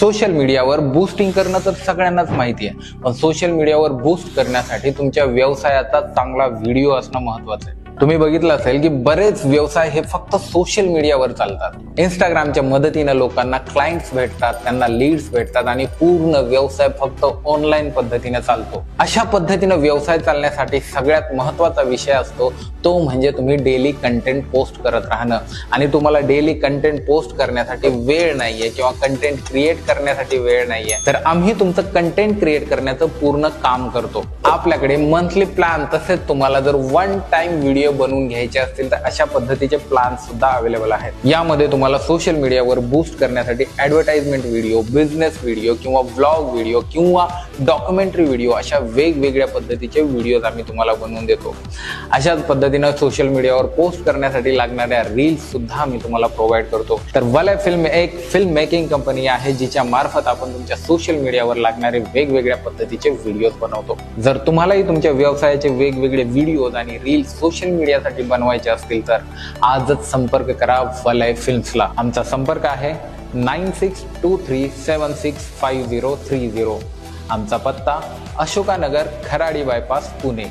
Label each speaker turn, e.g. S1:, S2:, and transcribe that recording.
S1: Social मीडियावर boosting करणं तर सगळ्यांनाच माहिती आहे, पण सोशल मीडियावर बूस्ट करण्यासाठी तुमच्या व्यवसायाचा चांगला व्हिडिओ असणं महत्वाचं आहे। तुम्ही बघितलं असेल की बरेच व्यवसाय हे फक्त सोशल मीडियावर चालतात। इंस्टाग्रामच्या मदतीने लोकांना क्लायंट्स भेटतात, त्यांना लीड्स भेटतात आणि पूर्ण व्यवसाय फक्त ऑनलाईन पद्धतीने चालतो। अशा पद्धतीने व्यवसाय चालण्यासाठी सगळ्यात महत्वाचा विषय असतो तो म्हणजे तुम्ही डेली कंटेंट पोस्ट करत राहणं। आणि तुम्हाला डेली कंटेंट पोस्ट करण्यासाठी वेळ नाहीये किंवा कंटेंट क्रिएट करण्यासाठी वेळ नाहीये, तर आम्ही तुमचं कंटेंट क्रिएट करण्याचं पूर्ण काम करतो। आपल्याकडे मंथली प्लॅन तसेच तुम्हाला जर वन टाइम व्हिडिओ बनवून घ्यायचे असतील तर अशा पद्धतीचे प्लॅन सुद्धा अवेलेबल आहेत। यामध्ये तुम्हाला सोशल मीडियावर बूस्ट करण्यासाठी ऍडव्हर्टाइजमेंट व्हिडिओ, बिझनेस व्हिडिओ किंवा व्लॉग व्हिडिओ किंवा डॉक्युमेंटरी व्हिडिओ अशा वेगवेगळ्या पद्धतीचे व्हिडिओज आम्ही तुम्हाला बनवून देतो। अशाच पद्धतीने सोशल मीडियावर पोस्ट करण्यासाठी लागणाऱ्या रील्स सुद्धा आम्ही तुम्हाला प्रोव्हाइड करतो। तर वलय फिल्म एक फिल्म मेकिंग कंपनी आहे जिच्या मार्फत आपण तुमच्या सोशल मीडियावर लागणारे वेगवेगळ्या पद्धतीचे व्हिडिओज बनवतो। जर तुम्हालाही तुमच्या व्यवसायाचे वेगवेगळे व्हिडिओज आणि रील्स सोशल मीडियासाठी बनवायचे असतील तर आजच संपर्क करा वलय फिल्म्सला। आमचा संपर्क आहे 9623765030। आमचा पत्ता अशोकानगर खराडी बायपास पुणे।